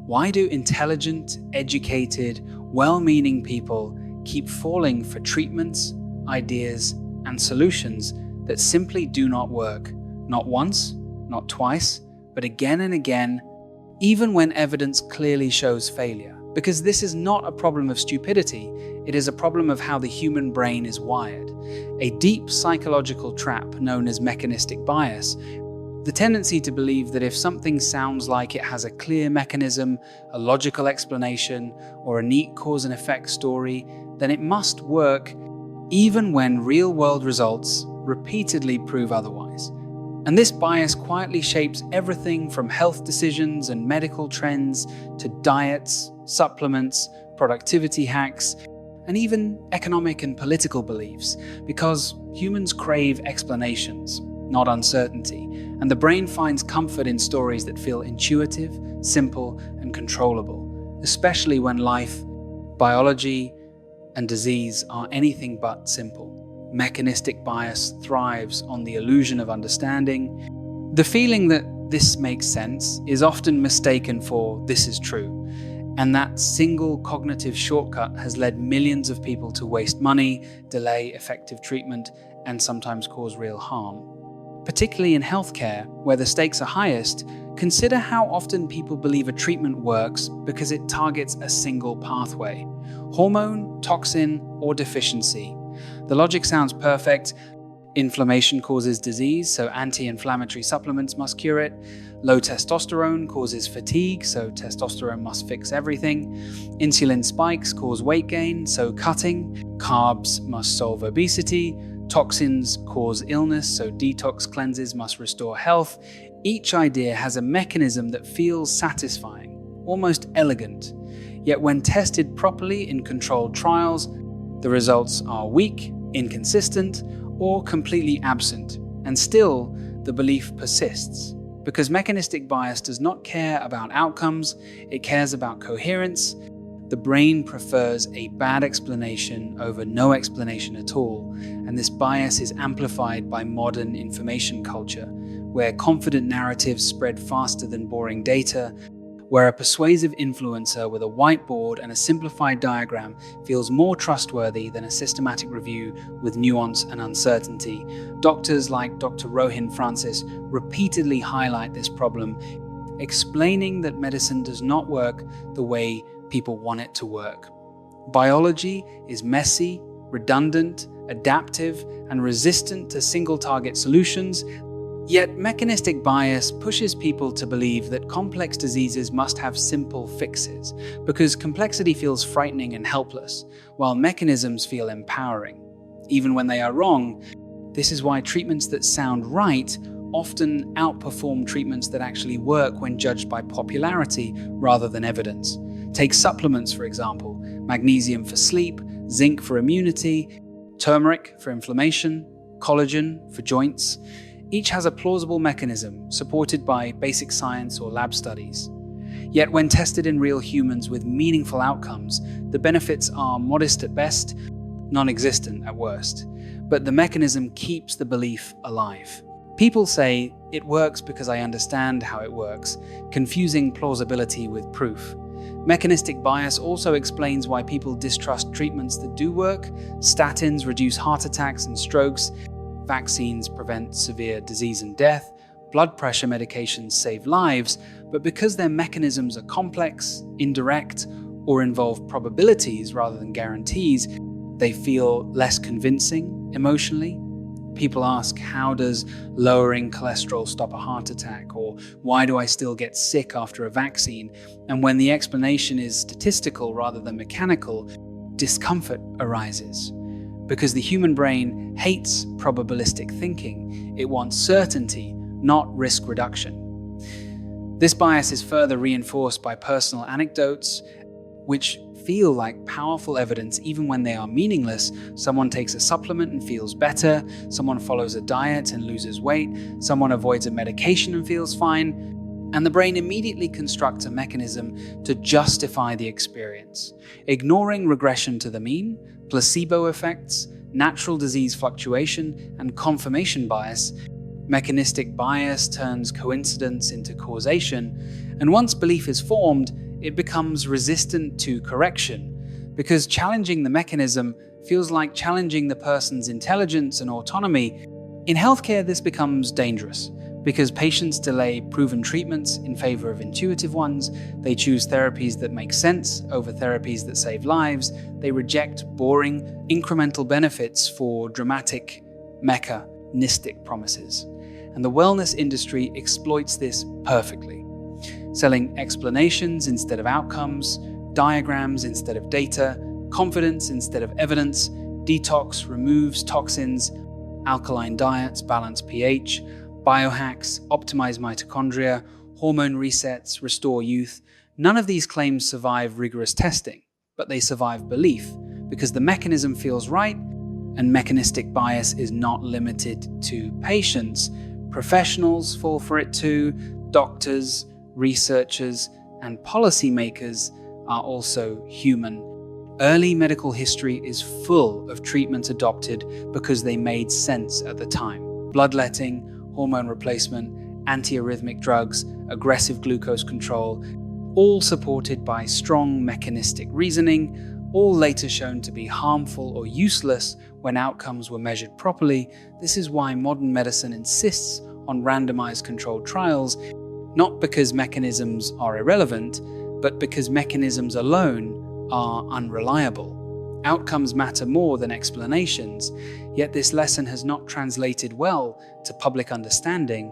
Why do intelligent, educated, well-meaning people keep falling for treatments, ideas, and solutions that simply do not work? Not once, not twice, but again and again, even when evidence clearly shows failure. Because this is not a problem of stupidity, it is a problem of how the human brain is wired. A deep psychological trap known as mechanistic bias. The tendency to believe that if something sounds like it has a clear mechanism, a logical explanation, or a neat cause and effect story, then it must work, even when real-world results repeatedly prove otherwise. And this bias quietly shapes everything from health decisions and medical trends to diets, supplements, productivity hacks, and even economic and political beliefs, because humans crave explanations, not uncertainty, and the brain finds comfort in stories that feel intuitive, simple, and controllable, especially when life, biology, and disease are anything but simple. Mechanistic bias thrives on the illusion of understanding. The feeling that this makes sense is often mistaken for this is true, and that single cognitive shortcut has led millions of people to waste money, delay effective treatment, and sometimes cause real harm. Particularly in healthcare, where the stakes are highest, consider how often people believe a treatment works because it targets a single pathway: hormone, toxin, or deficiency. The logic sounds perfect. Inflammation causes disease, so anti-inflammatory supplements must cure it. Low testosterone causes fatigue, so testosterone must fix everything. Insulin spikes cause weight gain, so cutting. Carbs must solve obesity. Toxins cause illness, so detox cleanses must restore health. Each idea has a mechanism that feels satisfying, almost elegant. Yet when tested properly in controlled trials, the results are weak, inconsistent, or completely absent, and still the belief persists. Because mechanistic bias does not care about outcomes, it cares about coherence. The brain prefers a bad explanation over no explanation at all, and this bias is amplified by modern information culture, where confident narratives spread faster than boring data, where a persuasive influencer with a whiteboard and a simplified diagram feels more trustworthy than a systematic review with nuance and uncertainty. Doctors like Dr. Rohin Francis repeatedly highlight this problem, explaining that medicine does not work the way people want it to work. Biology is messy, redundant, adaptive, and resistant to single-target solutions. Yet mechanistic bias pushes people to believe that complex diseases must have simple fixes, because complexity feels frightening and helpless, while mechanisms feel empowering. Even when they are wrong, this is why treatments that sound right often outperform treatments that actually work when judged by popularity rather than evidence. Take supplements, for example: magnesium for sleep, zinc for immunity, turmeric for inflammation, collagen for joints. Each has a plausible mechanism supported by basic science or lab studies. Yet when tested in real humans with meaningful outcomes, the benefits are modest at best, non-existent at worst. But the mechanism keeps the belief alive. People say, "It works because I understand how it works," confusing plausibility with proof. Mechanistic bias also explains why people distrust treatments that do work. Statins reduce heart attacks and strokes. Vaccines prevent severe disease and death. Blood pressure medications save lives, but because their mechanisms are complex, indirect, or involve probabilities rather than guarantees, they feel less convincing emotionally. People ask, how does lowering cholesterol stop a heart attack? Or why do I still get sick after a vaccine? And when the explanation is statistical rather than mechanical, discomfort arises. Because the human brain hates probabilistic thinking. It wants certainty, not risk reduction. This bias is further reinforced by personal anecdotes, which feel like powerful evidence even when they are meaningless. Someone takes a supplement and feels better. Someone follows a diet and loses weight. Someone avoids a medication and feels fine. And the brain immediately constructs a mechanism to justify the experience, ignoring regression to the mean, placebo effects, natural disease fluctuation, and confirmation bias. Mechanistic bias turns coincidence into causation, and once belief is formed, it becomes resistant to correction, because challenging the mechanism feels like challenging the person's intelligence and autonomy. In healthcare, this becomes dangerous, because patients delay proven treatments in favor of intuitive ones. They choose therapies that make sense over therapies that save lives. They reject boring, incremental benefits for dramatic, mechanistic promises. And the wellness industry exploits this perfectly, selling explanations instead of outcomes, diagrams instead of data, confidence instead of evidence. Detox removes toxins, alkaline diets balance pH, biohacks optimize mitochondria, hormone resets restore youth. None of these claims survive rigorous testing, but they survive belief because the mechanism feels right, and mechanistic bias is not limited to patients. Professionals fall for it too. Doctors, researchers, and policymakers are also human. Early medical history is full of treatments adopted because they made sense at the time. Bloodletting, hormone replacement, antiarrhythmic drugs, aggressive glucose control, all supported by strong mechanistic reasoning, all later shown to be harmful or useless when outcomes were measured properly. This is why modern medicine insists on randomized controlled trials, not because mechanisms are irrelevant, but because mechanisms alone are unreliable. Outcomes matter more than explanations, yet this lesson has not translated well to public understanding,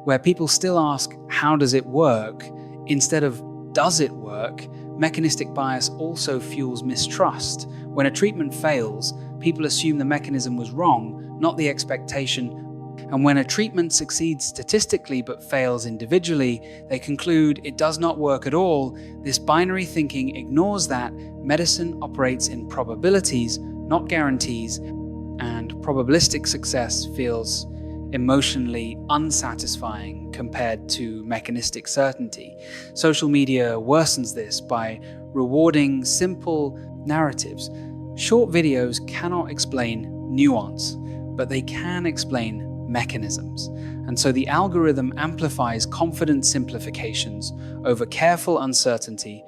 where people still ask, how does it work? Instead of, does it work? Mechanistic bias also fuels mistrust. When a treatment fails, people assume the mechanism was wrong, not the expectation. And when a treatment succeeds statistically but fails individually, they conclude it does not work at all. This binary thinking ignores that medicine operates in probabilities, not guarantees, and probabilistic success feels emotionally unsatisfying compared to mechanistic certainty. Social media worsens this by rewarding simple narratives. Short videos cannot explain nuance, but they can explain mechanisms. And so the algorithm amplifies confident simplifications over careful uncertainty,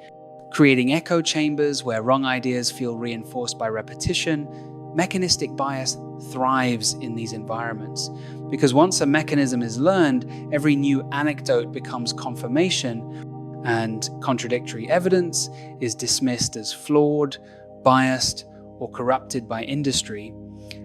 creating echo chambers where wrong ideas feel reinforced by repetition. Mechanistic bias thrives in these environments because once a mechanism is learned, every new anecdote becomes confirmation, and contradictory evidence is dismissed as flawed, biased, or corrupted by industry.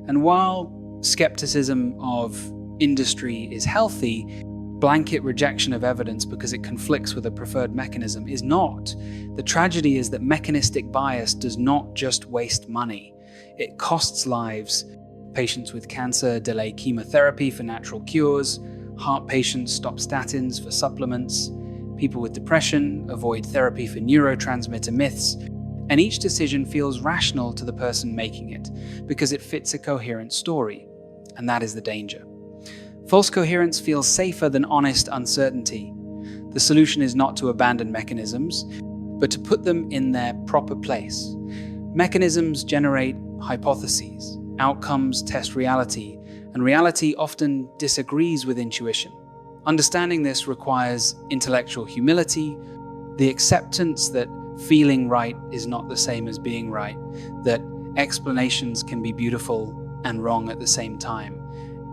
And while skepticism of industry is healthy, blanket rejection of evidence because it conflicts with a preferred mechanism is not. The tragedy is that mechanistic bias does not just waste money. It costs lives. Patients with cancer delay chemotherapy for natural cures. Heart patients stop statins for supplements. People with depression avoid therapy for neurotransmitter myths. And each decision feels rational to the person making it because it fits a coherent story. And that is the danger. False coherence feels safer than honest uncertainty. The solution is not to abandon mechanisms, but to put them in their proper place. Mechanisms generate hypotheses, outcomes test reality, and reality often disagrees with intuition. Understanding this requires intellectual humility, the acceptance that feeling right is not the same as being right, that explanations can be beautiful and wrong at the same time,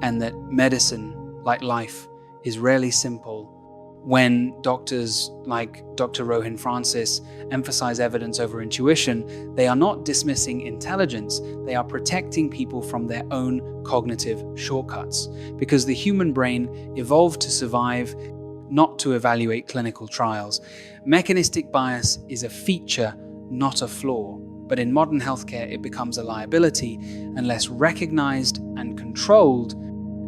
and that medicine, like life, is rarely simple. When doctors like Dr. Rohin Francis emphasize evidence over intuition, they are not dismissing intelligence, they are protecting people from their own cognitive shortcuts, because the human brain evolved to survive, not to evaluate clinical trials. Mechanistic bias is a feature, not a flaw. But in modern healthcare, it becomes a liability unless recognized and controlled.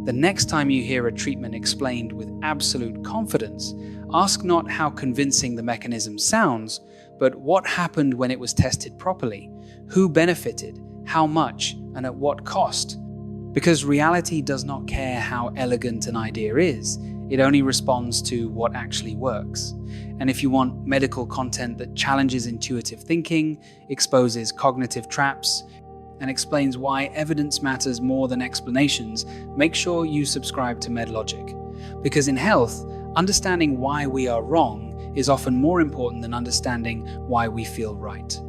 The next time you hear a treatment explained with absolute confidence, ask not how convincing the mechanism sounds, but what happened when it was tested properly, who benefited, how much, and at what cost. Because reality does not care how elegant an idea is, it only responds to what actually works. And if you want medical content that challenges intuitive thinking, exposes cognitive traps, and explains why evidence matters more than explanations, make sure you subscribe to MedLogic. Because in health, understanding why we are wrong is often more important than understanding why we feel right.